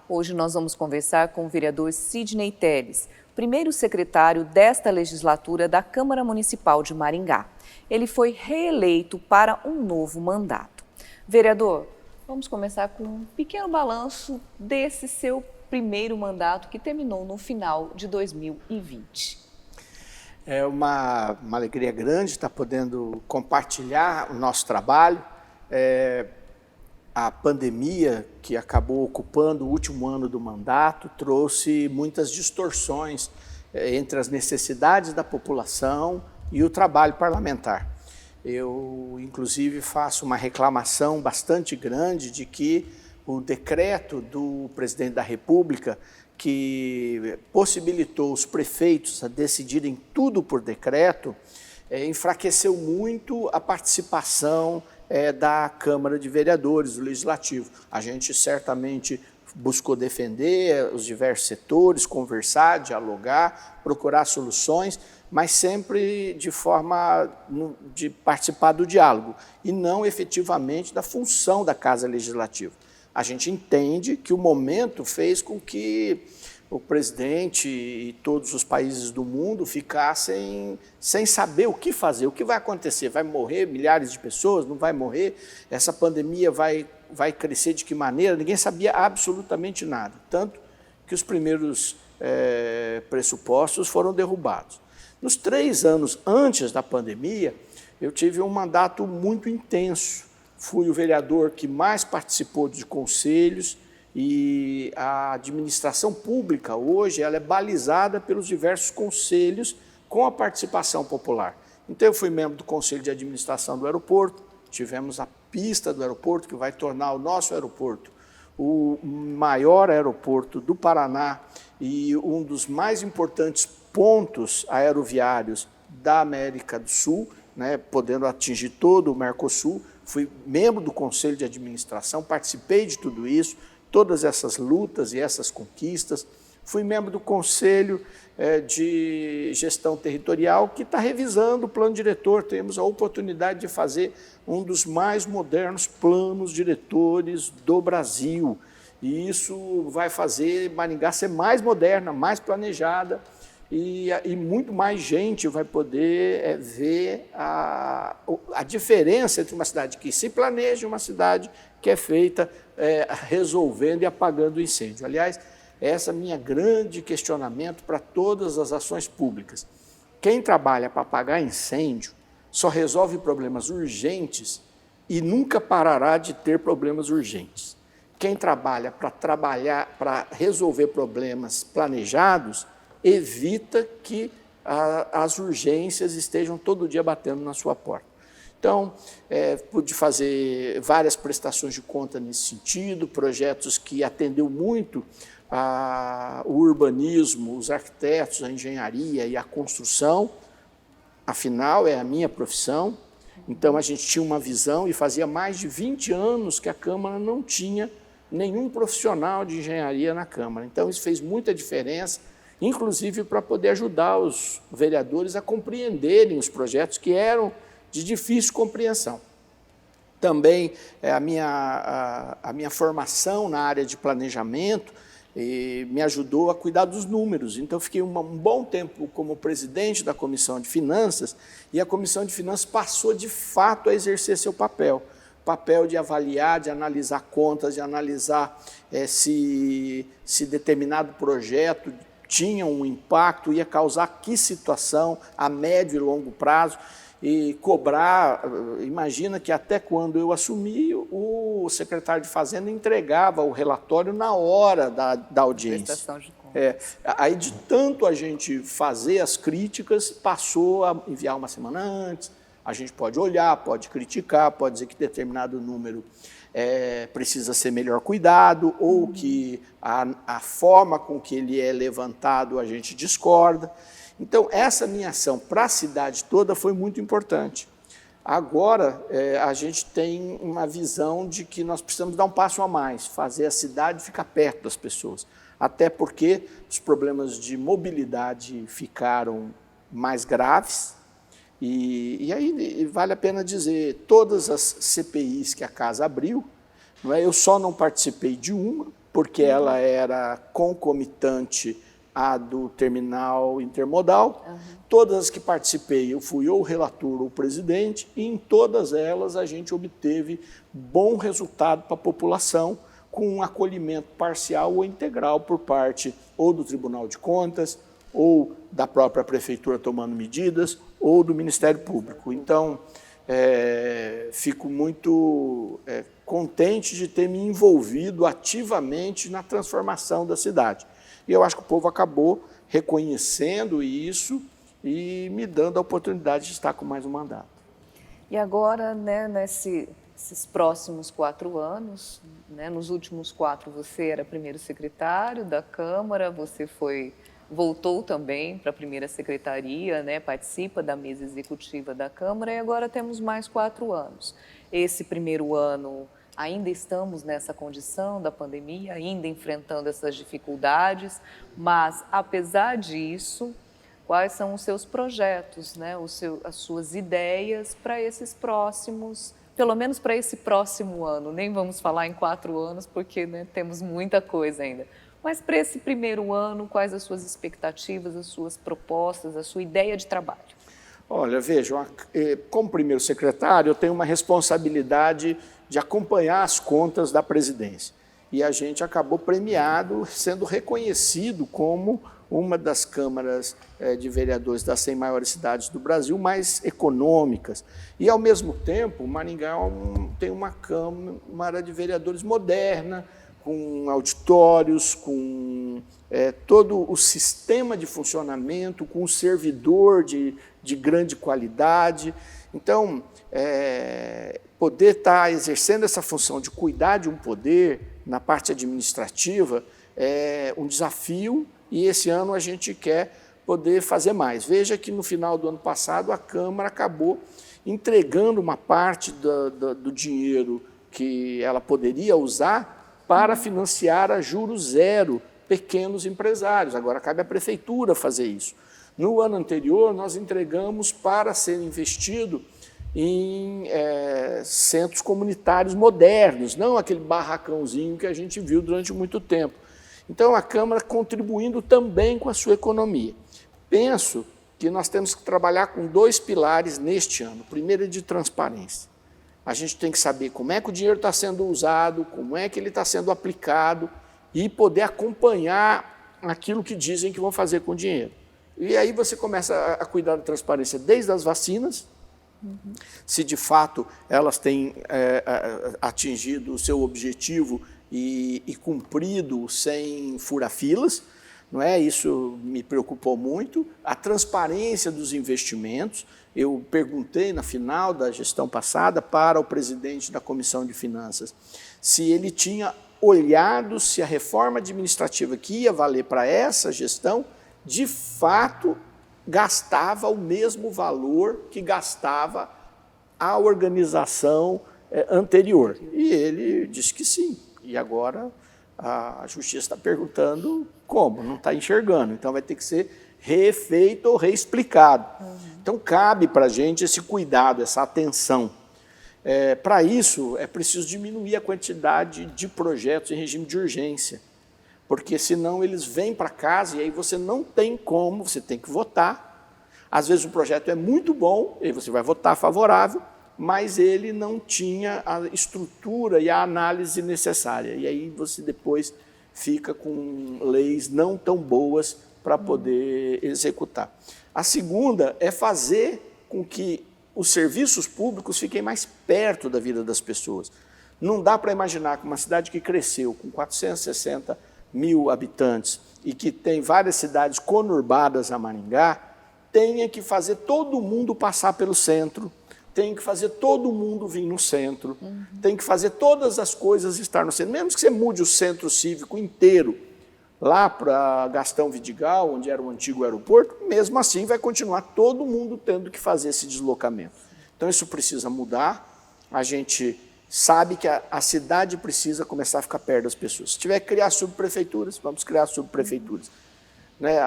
Hoje nós vamos conversar com o vereador Sidney Telles, primeiro secretário desta legislatura da Câmara Municipal de Maringá. Ele foi reeleito para um novo mandato. Vereador, vamos começar com um pequeno balanço desse seu primeiro mandato que terminou no final de 2020. É uma alegria grande estar podendo compartilhar o nosso trabalho. A pandemia, que acabou ocupando o último ano do mandato, trouxe muitas distorções entre as necessidades da população e o trabalho parlamentar. Eu, inclusive, faço uma reclamação bastante grande de que o decreto do presidente da República, que possibilitou os prefeitos a decidirem tudo por decreto, enfraqueceu muito a participação da Câmara de Vereadores, do Legislativo. A gente certamente buscou defender os diversos setores, conversar, dialogar, procurar soluções, mas sempre de forma de participar do diálogo e não efetivamente da função da Casa Legislativa. A gente entende que o momento fez com que o presidente e todos os países do mundo ficassem sem saber o que fazer, o que vai acontecer, vai morrer milhares de pessoas, não vai morrer, essa pandemia vai crescer de que maneira, ninguém sabia absolutamente nada, tanto que os primeiros pressupostos foram derrubados. Nos 3 anos antes da pandemia, eu tive um mandato muito intenso, fui o vereador que mais participou de conselhos, e a administração pública hoje ela é balizada pelos diversos conselhos com a participação popular. Então eu fui membro do Conselho de Administração do aeroporto, tivemos a pista do aeroporto que vai tornar o nosso aeroporto o maior aeroporto do Paraná e um dos mais importantes pontos aeroviários da América do Sul, podendo atingir todo o Mercosul. Fui membro do Conselho de Administração, participei de tudo isso, todas essas lutas e essas conquistas. Fui membro do Conselho de Gestão Territorial, que está revisando o plano diretor. Temos a oportunidade de fazer um dos mais modernos planos diretores do Brasil. E isso vai fazer Maringá ser mais moderna, mais planejada, e muito mais gente vai poder ver a diferença entre uma cidade que se planeja e uma cidade que é feita resolvendo e apagando o incêndio. Aliás, esse é o meu grande questionamento para todas as ações públicas. Quem trabalha para apagar incêndio só resolve problemas urgentes e nunca parará de ter problemas urgentes. Quem trabalha para resolver problemas planejados evita que as urgências estejam todo dia batendo na sua porta. Então, pude fazer várias prestações de conta nesse sentido, projetos que atendeu muito o urbanismo, os arquitetos, a engenharia e a construção. Afinal, é a minha profissão. Então, a gente tinha uma visão e fazia mais de 20 anos que a Câmara não tinha nenhum profissional de engenharia na Câmara. Então, isso fez muita diferença, inclusive para poder ajudar os vereadores a compreenderem os projetos que eram de difícil compreensão. Também a minha formação na área de planejamento me ajudou a cuidar dos números. Então, fiquei um bom tempo como presidente da Comissão de Finanças e a Comissão de Finanças passou, de fato, a exercer seu papel de avaliar, de analisar contas, de analisar se determinado projeto tinha um impacto, ia causar que situação a médio e longo prazo, e cobrar. Imagina que até quando eu assumi, o secretário de Fazenda entregava o relatório na hora da audiência. Prestação de contas. Aí, de tanto a gente fazer as críticas, passou a enviar uma semana antes. A gente pode olhar, pode criticar, pode dizer que determinado número precisa ser melhor cuidado, ou que a forma com que ele é levantado a gente discorda. Então, essa minha ação para a cidade toda foi muito importante. Agora, a gente tem uma visão de que nós precisamos dar um passo a mais, fazer a cidade ficar perto das pessoas. Até porque os problemas de mobilidade ficaram mais graves. E aí vale a pena dizer, todas as CPIs que a Casa abriu, eu só não participei de uma, porque ela era concomitante à do terminal intermodal. Todas as que participei, eu fui ou relator ou presidente, e em todas elas a gente obteve bom resultado para a população, com um acolhimento parcial ou integral por parte ou do Tribunal de Contas, ou da própria Prefeitura tomando medidas, ou do Ministério Público. Então, fico muito contente de ter me envolvido ativamente na transformação da cidade. E eu acho que o povo acabou reconhecendo isso e me dando a oportunidade de estar com mais um mandato. E agora, né, nesses próximos 4 anos, né, nos últimos 4 você era primeiro secretário da Câmara, você voltou também para a primeira secretaria, né, participa da mesa executiva da Câmara, e agora temos mais 4 anos. Esse primeiro ano ainda estamos nessa condição da pandemia, ainda enfrentando essas dificuldades, mas apesar disso, quais são os seus projetos, né, as suas ideias para esses próximos, pelo menos para esse próximo ano? Nem vamos falar em 4 anos, porque, né, temos muita coisa ainda. Mas para esse primeiro ano, quais as suas expectativas, as suas propostas, a sua ideia de trabalho? Olha, vejam, como primeiro secretário, eu tenho uma responsabilidade de acompanhar as contas da presidência. E a gente acabou premiado, sendo reconhecido como uma das câmaras de vereadores das 100 maiores cidades do Brasil mais econômicas. E, ao mesmo tempo, Maringá tem uma câmara de vereadores moderna, com auditórios, com todo o sistema de funcionamento, com um servidor de grande qualidade. Então, poder estar exercendo essa função de cuidar de um poder na parte administrativa é um desafio, e esse ano a gente quer poder fazer mais. Veja que no final do ano passado a Câmara acabou entregando uma parte do dinheiro que ela poderia usar para financiar a juros zero pequenos empresários. Agora cabe à Prefeitura fazer isso. No ano anterior, nós entregamos para ser investido em centros comunitários modernos, não aquele barracãozinho que a gente viu durante muito tempo. Então, a Câmara contribuindo também com a sua economia. Penso que nós temos que trabalhar com 2 pilares neste ano. O primeiro é de transparência. A gente tem que saber como é que o dinheiro está sendo usado, como é que ele está sendo aplicado e poder acompanhar aquilo que dizem que vão fazer com o dinheiro. E aí você começa a cuidar da transparência desde as vacinas, se de fato elas têm atingido o seu objetivo e cumprido sem fura-filas, não é? Isso me preocupou muito. A transparência dos investimentos. Eu perguntei na final da gestão passada para o presidente da Comissão de Finanças se ele tinha olhado se a reforma administrativa que ia valer para essa gestão, de fato, gastava o mesmo valor que gastava a organização anterior. E ele disse que sim. E agora a Justiça está perguntando como, não está enxergando. Então vai ter que ser refeito ou reexplicado. Então cabe para a gente esse cuidado, essa atenção. Para isso é preciso diminuir a quantidade de projetos em regime de urgência, porque senão eles vêm para casa e aí você não tem como, você tem que votar. Às vezes o projeto é muito bom, e você vai votar favorável, mas ele não tinha a estrutura e a análise necessária. E aí você depois fica com leis não tão boas para poder executar. A segunda é fazer com que os serviços públicos fiquem mais perto da vida das pessoas. Não dá para imaginar que uma cidade que cresceu com 460 mil habitantes e que tem várias cidades conurbadas a Maringá, tenha que fazer todo mundo passar pelo centro, tem que fazer todo mundo vir no centro, tem que fazer todas as coisas estar no centro. Mesmo que você mude o centro cívico inteiro, lá para Gastão Vidigal, onde era o antigo aeroporto, mesmo assim vai continuar todo mundo tendo que fazer esse deslocamento. Então isso precisa mudar, a gente sabe que a cidade precisa começar a ficar perto das pessoas. Se tiver que criar subprefeituras, vamos criar subprefeituras.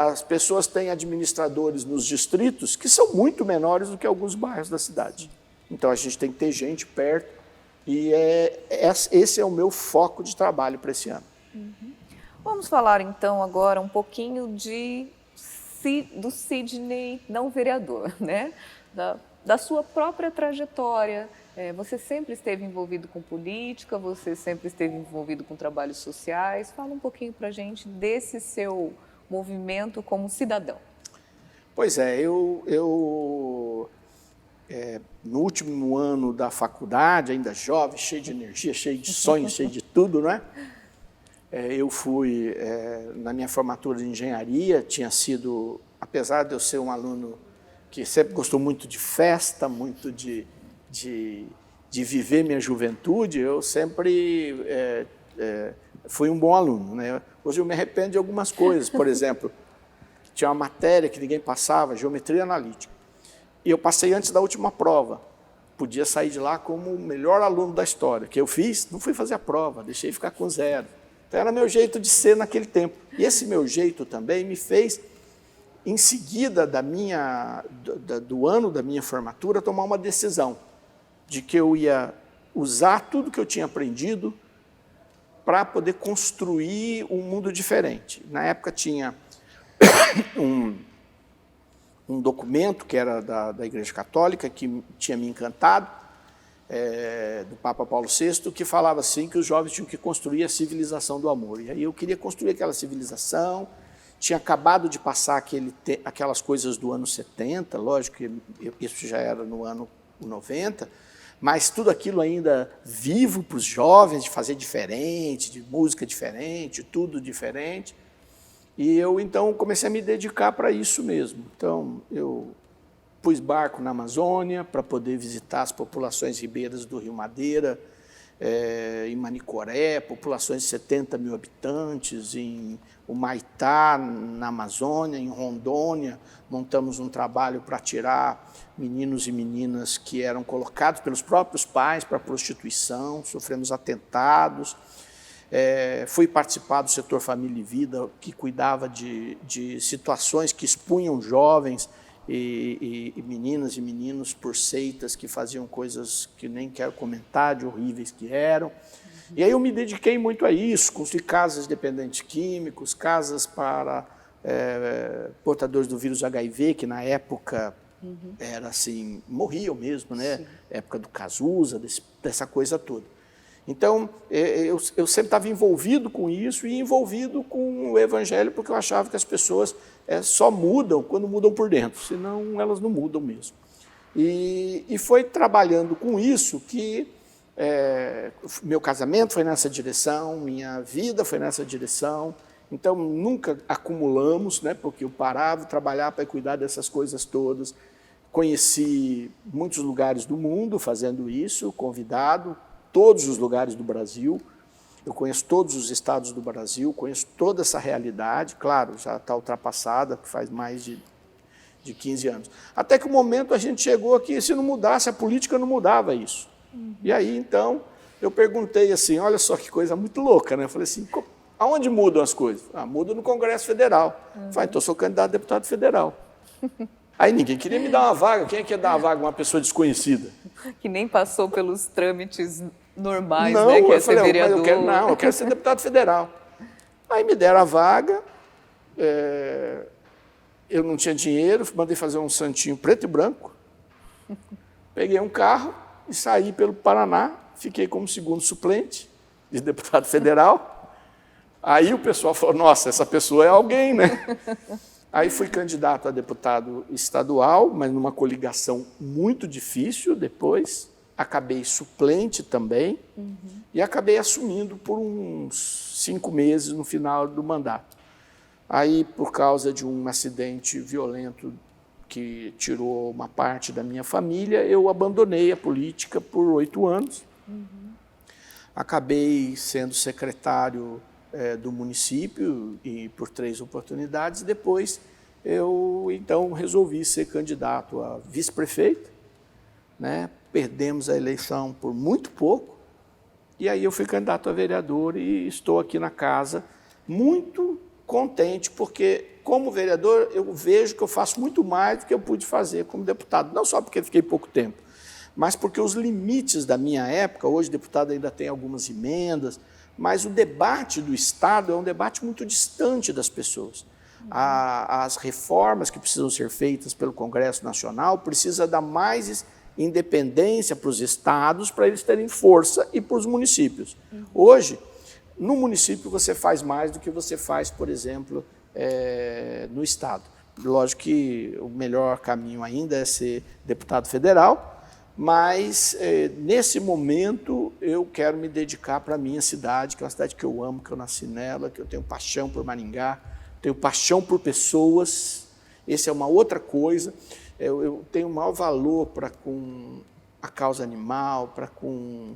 As pessoas têm administradores nos distritos que são muito menores do que alguns bairros da cidade. Então a gente tem que ter gente perto e esse é o meu foco de trabalho para esse ano. Vamos falar então agora um pouquinho do Sidney não vereador, né? Da sua própria trajetória. Você sempre esteve envolvido com política, você sempre esteve envolvido com trabalhos sociais. Fala um pouquinho para a gente desse seu movimento como cidadão. Pois é, no último ano da faculdade, ainda jovem, cheio de energia, cheio de sonhos, cheio de tudo, não é? Eu fui, na minha formatura de engenharia, tinha sido, apesar de eu ser um aluno que sempre gostou muito de festa, muito de viver minha juventude, eu sempre fui um bom aluno, né? Hoje eu me arrependo de algumas coisas, por exemplo, tinha uma matéria que ninguém passava, geometria analítica, e eu passei antes da última prova, podia sair de lá como o melhor aluno da história, que eu fiz, não fui fazer a prova, deixei ficar com 0. Então era meu jeito de ser naquele tempo, e esse meu jeito também me fez, em seguida do ano da minha formatura, tomar uma decisão de que eu ia usar tudo que eu tinha aprendido para poder construir um mundo diferente. Na época tinha um documento que era da Igreja Católica, que tinha me encantado, do Papa Paulo VI, que falava assim que os jovens tinham que construir a civilização do amor. E aí eu queria construir aquela civilização. Tinha acabado de passar aquelas coisas do ano 70, lógico que isso já era no ano 90, mas tudo aquilo ainda vivo para os jovens, de fazer diferente, de música diferente, tudo diferente. E eu, então, comecei a me dedicar para isso mesmo. Então, eu pus barco na Amazônia para poder visitar as populações ribeiras do Rio Madeira, em Manicoré, populações de 70 mil habitantes, em Humaitá, na Amazônia, em Rondônia. Montamos um trabalho para tirar meninos e meninas que eram colocados pelos próprios pais para prostituição, sofremos atentados. Fui participar do setor Família e Vida, que cuidava de situações que expunham jovens e meninas e meninos por seitas que faziam coisas que nem quero comentar, de horríveis que eram. E aí eu me dediquei muito a isso, construí casas de dependentes químicos, casas para portadores do vírus HIV, que na época era assim, morriam mesmo, né? Sim. Época do Cazuza, dessa coisa toda. Então, eu sempre estava envolvido com isso e envolvido com o Evangelho, porque eu achava que as pessoas só mudam quando mudam por dentro, senão elas não mudam mesmo. E foi trabalhando com isso que meu casamento foi nessa direção, minha vida foi nessa direção. Então, nunca acumulamos, né, porque eu parava de trabalhar para cuidar dessas coisas todas. Conheci muitos lugares do mundo fazendo isso, convidado, todos os lugares do Brasil, eu conheço todos os estados do Brasil, conheço toda essa realidade, claro, já está ultrapassada, faz mais de 15 anos. Até que o momento a gente chegou aqui, se não mudasse, a política não mudava isso. E aí, então, eu perguntei assim, olha só que coisa muito louca, né? Eu falei assim, aonde mudam as coisas? Muda no Congresso Federal. Falei, então eu sou candidato a deputado federal. Aí ninguém queria me dar uma vaga. Quem é que ia dar uma vaga? Uma pessoa desconhecida. Que nem passou pelos trâmites normais, não, né? Que eu falei, vereador. Eu quero ser deputado federal. Aí me deram a vaga, eu não tinha dinheiro, mandei fazer um santinho preto e branco, peguei um carro e saí pelo Paraná, fiquei como segundo suplente de deputado federal. Aí o pessoal falou, nossa, essa pessoa é alguém, né? Aí fui candidato a deputado estadual, mas numa coligação muito difícil depois. Acabei suplente também e acabei assumindo por uns 5 meses no final do mandato. Aí, por causa de um acidente violento que tirou uma parte da minha família, eu abandonei a política por 8 anos. Acabei sendo secretário do município e por 3 oportunidades. Depois eu então resolvi ser candidato a vice-prefeito, né? Perdemos a eleição por muito pouco e aí eu fui candidato a vereador e estou aqui na casa muito contente porque como vereador eu vejo que eu faço muito mais do que eu pude fazer como deputado, não só porque fiquei pouco tempo, mas porque os limites da minha época, hoje deputado ainda tem algumas emendas, mas o debate do Estado é um debate muito distante das pessoas. As reformas que precisam ser feitas pelo Congresso Nacional precisam dar mais independência para os estados, para eles terem força, e para os municípios. Hoje, no município você faz mais do que você faz, por exemplo, no estado. Lógico que o melhor caminho ainda é ser deputado federal, mas nesse momento eu quero me dedicar para a minha cidade, que é uma cidade que eu amo, que eu nasci nela, que eu tenho paixão por Maringá, tenho paixão por pessoas. Essa é uma outra coisa. Eu tenho o maior valor para com a causa animal, para com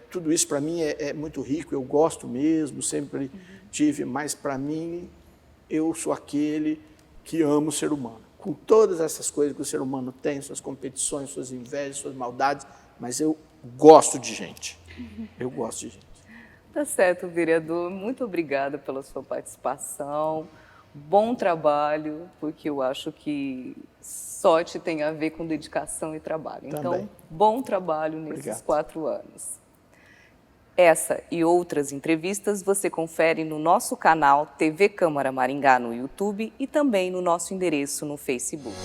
tudo isso. Para mim é muito rico, eu gosto mesmo, sempre tive, mas para mim eu sou aquele que ama o ser humano. Com todas essas coisas que o ser humano tem, suas competições, suas invejas, suas maldades, mas eu gosto de gente. Eu gosto de gente. Tá certo, vereador. Muito obrigada pela sua participação. Bom trabalho, porque eu acho que sorte tem a ver com dedicação e trabalho. Também. Então, bom trabalho nesses Obrigado. 4 anos. Essa e outras entrevistas você confere no nosso canal TV Câmara Maringá no YouTube e também no nosso endereço no Facebook.